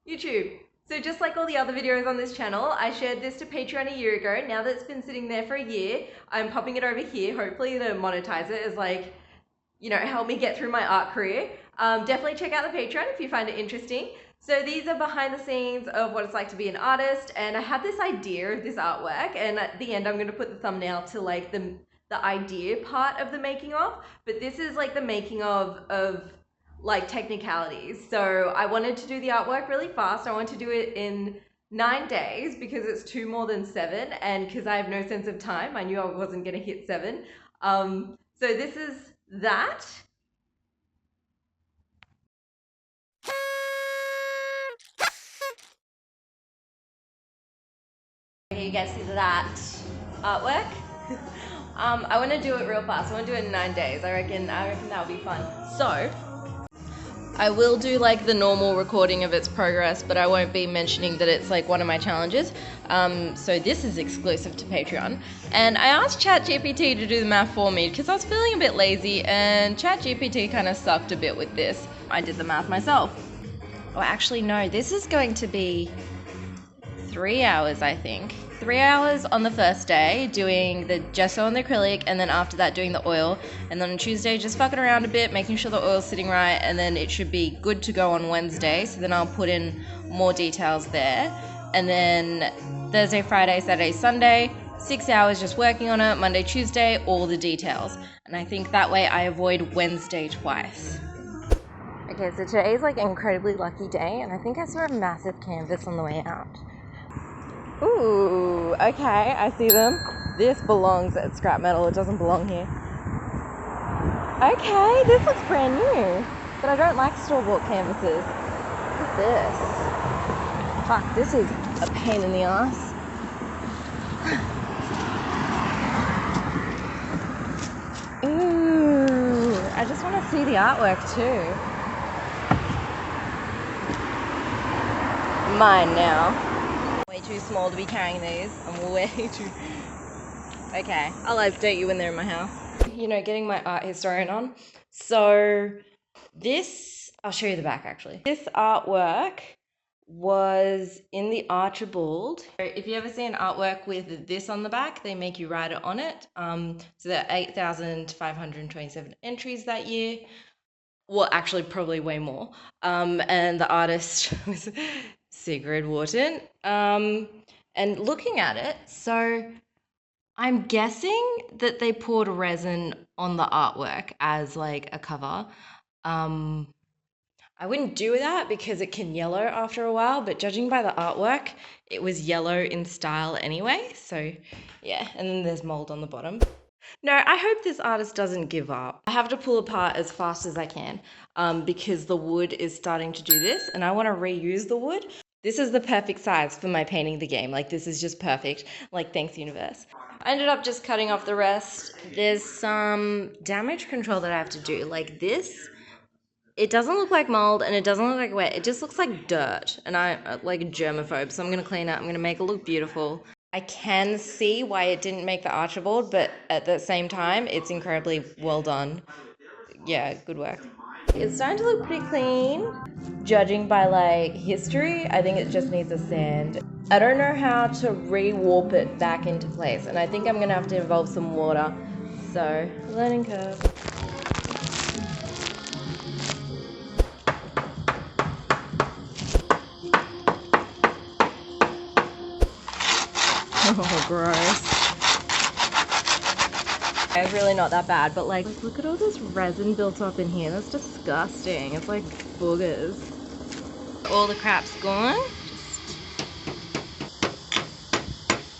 YouTube. So just like all the other videos on this channel, I shared this to Patreon a year ago. Now that it's been sitting there for a year, I'm popping it over here, hopefully to monetize it as like, you know, help me get through my art career. Definitely check out the Patreon if you find it interesting. So these are behind the scenes of what it's like to be an artist, and I had this idea of this artwork, and at the end I'm going to put the thumbnail to like the idea part of the making of, but this is like the making of like technicalities. So I wanted to do the artwork really fast. I wanted to do it in 9 days because it's 2 more than 7, and because I have no sense of time, I knew I wasn't going to hit 7. So this is that. Okay, you guys see that artwork? I want to do it real fast. I want to do it in 9 days. I reckon that would be fun. So I will do like the normal recording of its progress, but I won't be mentioning that it's like one of my challenges. So this is exclusive to Patreon. And I asked ChatGPT to do the math for me because I was feeling a bit lazy, and ChatGPT kind of sucked a bit with this. I did the math myself. Oh, actually no, this is going to be 3 hours, I think. 3 hours on the first day doing the gesso and the acrylic, and then after that doing the oil, and then on Tuesday just fucking around a bit, making sure the oil's sitting right, and then it should be good to go on Wednesday, so then I'll put in more details there. And then Thursday, Friday, Saturday, Sunday, 6 hours just working on it. Monday, Tuesday, all the details. And I think that way I avoid Wednesday twice. Okay, so today's like an incredibly lucky day, and I think I saw a massive canvas on the way out. Ooh, okay, I see them. This belongs at scrap metal, it doesn't belong here. Okay, this looks brand new, but I don't like store-bought canvases. Look at this. Fuck, this is a pain in the ass. Ooh, I just want to see the artwork too. Mine now. Way too small to be carrying these. I'm way too... Okay, I'll update you when they're in my house. You know, getting my art historian on. So this, I'll show you the back actually. This artwork was in the Archibald. If you ever see an artwork with this on the back, they make you write it on it. So there are 8,527 entries that year. Well, actually probably way more. And the artist was Sigrid Wharton. And looking at it, so I'm guessing that they poured resin on the artwork as like a cover. I wouldn't do that because it can yellow after a while, but judging by the artwork, it was yellow in style anyway. So yeah, and then there's mold on the bottom. No, I hope this artist doesn't give up. I have to pull apart as fast as I can because the wood is starting to do this, and I want to reuse the wood. This is the perfect size for my painting the game. Like, this is just perfect. Like, thanks, universe. I ended up just cutting off the rest. There's some damage control that I have to do. Like this, it doesn't look like mold and it doesn't look like wet. It just looks like dirt, and I like a germaphobe, so I'm going to clean it. I'm going to make it look beautiful. I can see why it didn't make the Archibald, but at the same time, it's incredibly well done. Yeah, good work. It's starting to look pretty clean. Judging by like history, I think it just needs a sand. I don't know how to re-warp it back into place, and I think I'm gonna have to involve some water. So, learning curve. Oh, gross. It's really not that bad, but like look at all this resin built up in here. That's disgusting. It's like boogers. All the crap's gone.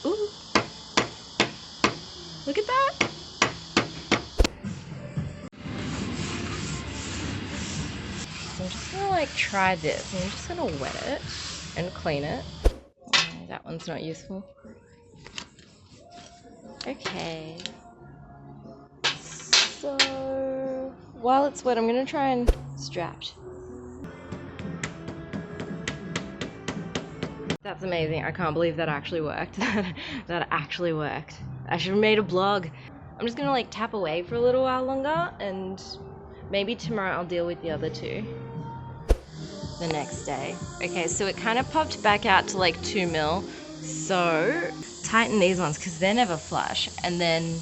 Ooh. Look at that. So I'm just gonna like try this. I'm just gonna wet it and clean it. Oh, that one's not useful. Okay. So while it's wet, I'm gonna try and strap. That's amazing. I can't believe that actually worked. That actually worked. I should have made a blog. I'm just gonna like tap away for a little while longer, and maybe tomorrow I'll deal with the other two. the next day. Okay, so it kind of popped back out to like 2 mil. So tighten these ones because they're never flush, and then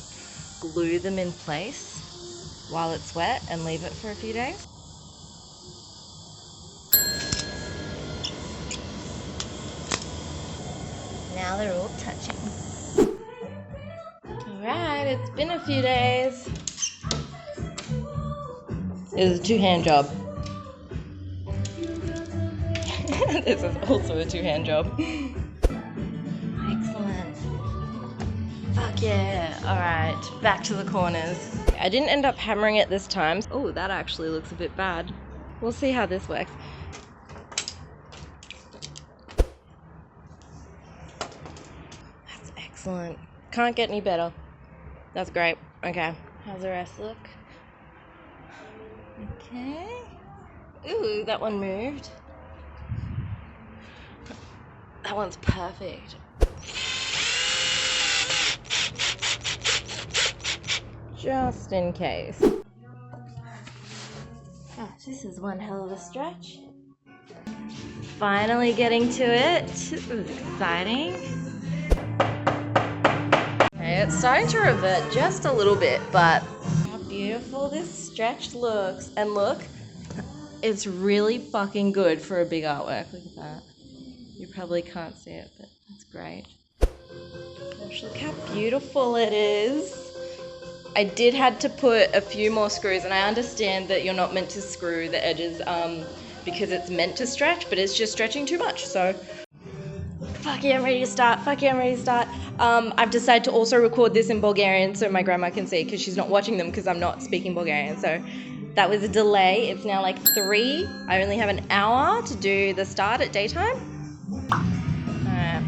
glue them in place while it's wet and leave it for a few days. Now they're all touching. Alright, it's been a few days. It's a 2-hand job. This is also a 2-hand job. Excellent. Fuck yeah. Alright, back to the corners. I didn't end up hammering it this time. Oh, that actually looks a bit bad. We'll see how this works. That's excellent. Can't get any better. That's great. Okay, how's the rest look? Okay. Ooh, that one moved. That one's perfect. Just in case. Oh, this is one hell of a stretch. Finally getting to it. This is exciting. Okay, it's starting to revert just a little bit, but how beautiful this stretch looks. And look, it's really fucking good for a big artwork. Look at that. You probably can't see it, but it's great. Gosh, look how beautiful it is. I did had to put a few more screws, and I understand that you're not meant to screw the edges because it's meant to stretch, but it's just stretching too much. So, fuck yeah, I'm ready to start. Fuck yeah, I'm ready to start. I've decided to also record this in Bulgarian so my grandma can see, because she's not watching them because I'm not speaking Bulgarian. So that was a delay. It's now like 3. I only have an hour to do the start at daytime. Alright.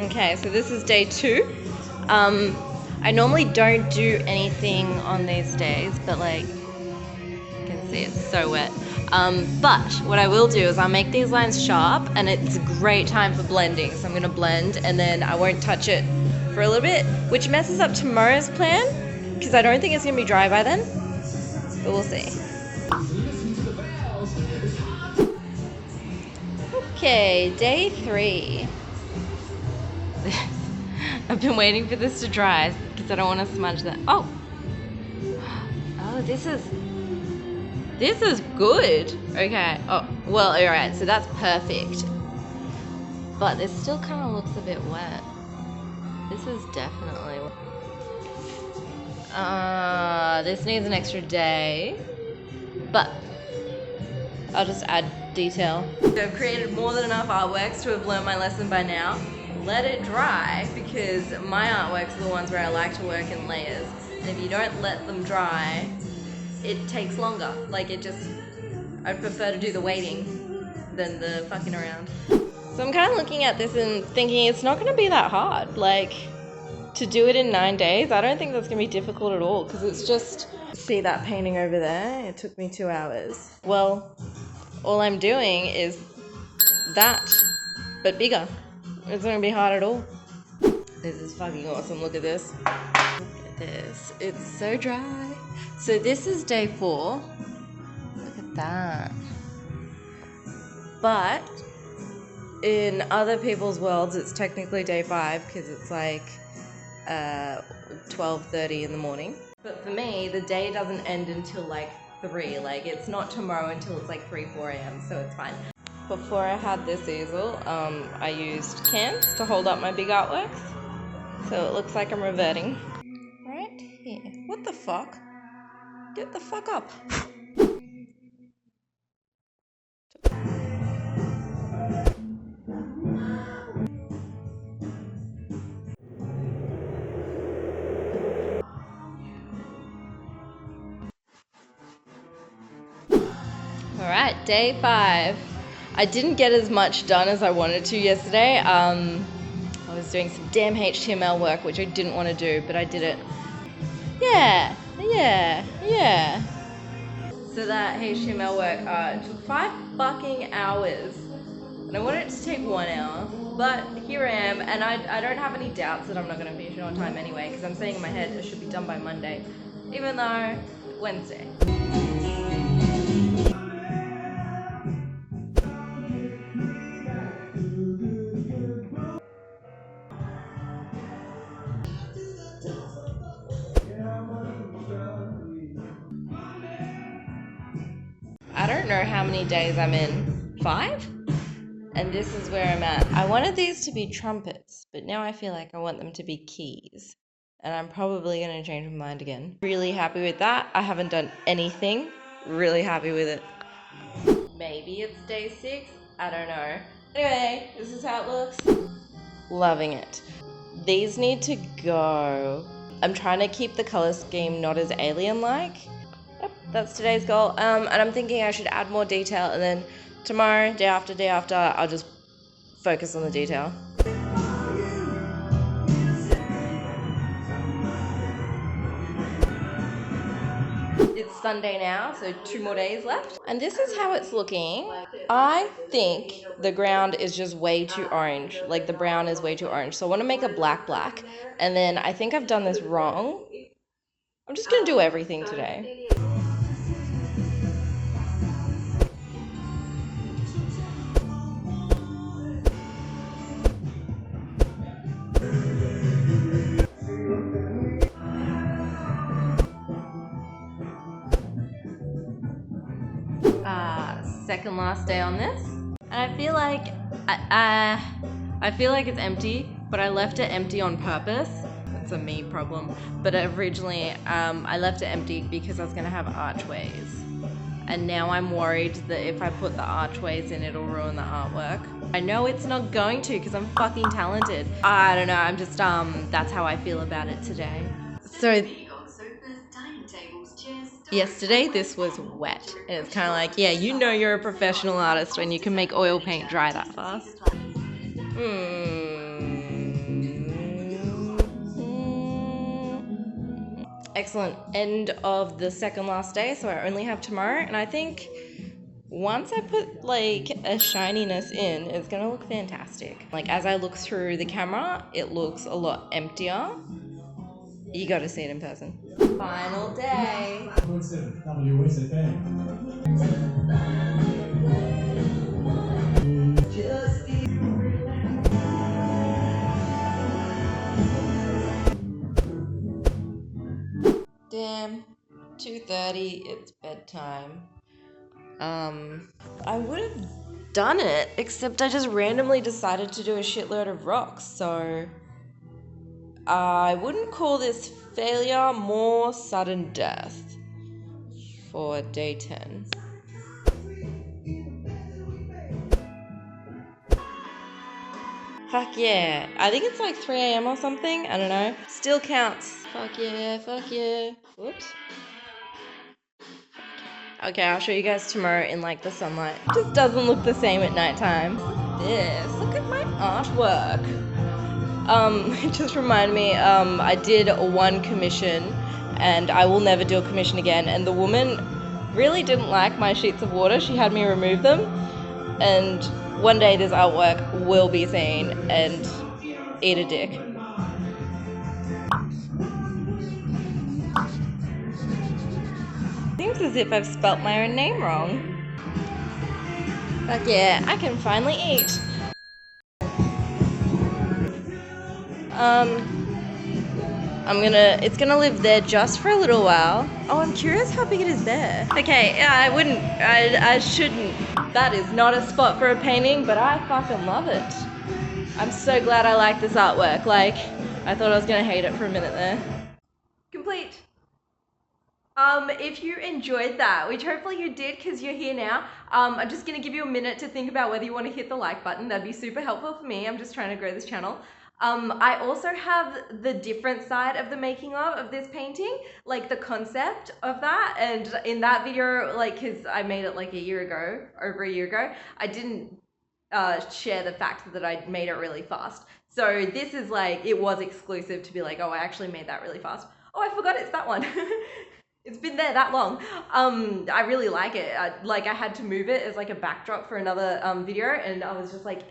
Okay, so this is day 2. I normally don't do anything on these days, but like, you can see it's so wet. But what I will do is I'll make these lines sharp, and it's a great time for blending. So I'm gonna blend, and then I won't touch it for a little bit, which messes up tomorrow's plan, because I don't think it's gonna be dry by then, but we'll see. Okay, day 3. I've been waiting for this to dry because I don't want to smudge that. Oh, this is good. Okay. Oh, well, all right. So that's perfect. But this still kind of looks a bit wet. This is definitely. This needs an extra day, but I'll just add detail. I've created more than enough artworks to have learned my lesson by now. Let it dry, because my artworks are the ones where I like to work in layers. And if you don't let them dry, it takes longer. Like I'd prefer to do the waiting than the fucking around. So I'm kind of looking at this and thinking it's not going to be that hard. Like, to do it in 9 days, I don't think that's going to be difficult at all, because it's just, see that painting over there? It took me 2 hours. Well, all I'm doing is that, but bigger. It's not gonna be hard at all. This is fucking awesome. Look at this. Look at this. It's so dry. So this is day 4. Look at that. But in other people's worlds, it's technically day 5 because it's like 12:30 in the morning. But for me, the day doesn't end until like 3. Like, it's not tomorrow until it's like 3-4 a.m. So it's fine. Before I had this easel, I used cans to hold up my big artworks. So it looks like I'm reverting. Right here. What the fuck? Get the fuck up. Alright, day 5. I didn't get as much done as I wanted to yesterday. I was doing some damn HTML work, which I didn't want to do, but I did it. Yeah. So that HTML work took 5 fucking hours. And I wanted it to take 1 hour. But here I am, and I don't have any doubts that I'm not going to finish it on time anyway, because I'm saying in my head it should be done by Monday, even though Wednesday. I don't know how many days I'm in. 5? And this is where I'm at. I wanted these to be trumpets, but now I feel like I want them to be keys. And I'm probably going to change my mind again. Really happy with that. I haven't done anything. Really happy with it. Maybe it's day 6. I don't know. Anyway, this is how it looks. Loving it. These need to go. I'm trying to keep the color scheme not as alien-like. Yep, that's today's goal. And I'm thinking I should add more detail, and then tomorrow, day after, I'll just focus on the detail. It's Sunday now, so 2 more days left. And this is how it's looking. I think the ground is just way too orange. Like the brown is way too orange. So I want to make a black. And then I think I've done this wrong. I'm just going to do everything today. Second last day on this, and I feel like I feel like it's empty, but I left it empty on purpose. It's a me problem. But originally, I left it empty because I was gonna have archways, and now I'm worried that if I put the archways in, it'll ruin the artwork. I know it's not going to because I'm fucking talented. I don't know. I'm just that's how I feel about it today. So. Yesterday this was wet, and it's kind of like, yeah, you know you're a professional artist when you can make oil paint dry that fast. Excellent. End of the second last day, so I only have tomorrow, and I think once I put like a shininess in, it's gonna look fantastic. Like as I look through the camera, it looks a lot emptier. You gotta see it in person. Final day. Damn, 2:30, it's bedtime. I would have done it, except I just randomly decided to do a shitload of rocks, so I wouldn't call this failure, more sudden death for day 10. Fuck yeah. I think it's like 3 a.m. or something. I don't know. Still counts. Fuck yeah, fuck yeah. Whoops. Okay, I'll show you guys tomorrow in like the sunlight. It just doesn't look the same at nighttime. Look at my artwork. It just reminded me, I did one commission, and I will never do a commission again, and the woman really didn't like my sheets of water. She had me remove them, and one day this artwork will be seen, and eat a dick. Seems as if I've spelt my own name wrong. But yeah, I can finally eat. It's gonna live there just for a little while. Oh, I'm curious how big it is there. Okay, yeah, I shouldn't. That is not a spot for a painting, but I fucking love it. I'm so glad I like this artwork. Like, I thought I was gonna hate it for a minute there. Complete. If you enjoyed that, which hopefully you did because you're here now, I'm just gonna give you a minute to think about whether you want to hit the like button. That'd be super helpful for me. I'm just trying to grow this channel. I also have the different side of the making of this painting, like the concept of that, and in that video, like, because I made it like over a year ago, I didn't share the fact that I made it really fast. So this is like, it was exclusive to be like, oh, I actually made that really fast. Oh, I forgot it's that one. It's been there that long. I really like it. I had to move it as like a backdrop for another video, and I was just like,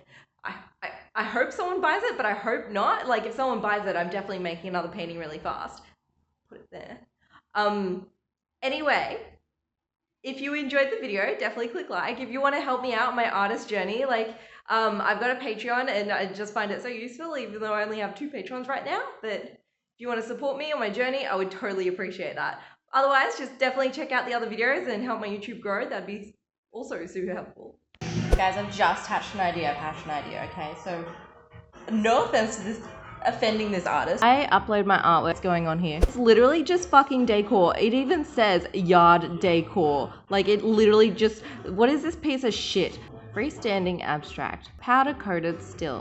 I hope someone buys it, but I hope not. Like if someone buys it, I'm definitely making another painting really fast. Put it there. Anyway, if you enjoyed the video, definitely click like. If you want to help me out on my artist journey, like I've got a Patreon, and I just find it so useful, even though I only have 2 patrons right now. But if you want to support me on my journey, I would totally appreciate that. Otherwise, just definitely check out the other videos and help my YouTube grow. That'd be also super helpful. Guys, I've just hatched an idea, okay? So, no offense to this, offending this artist. I upload my artwork. What's going on here? It's literally just fucking decor. It even says yard decor. Like, it literally just, what is this piece of shit? Freestanding abstract. Powder coated still.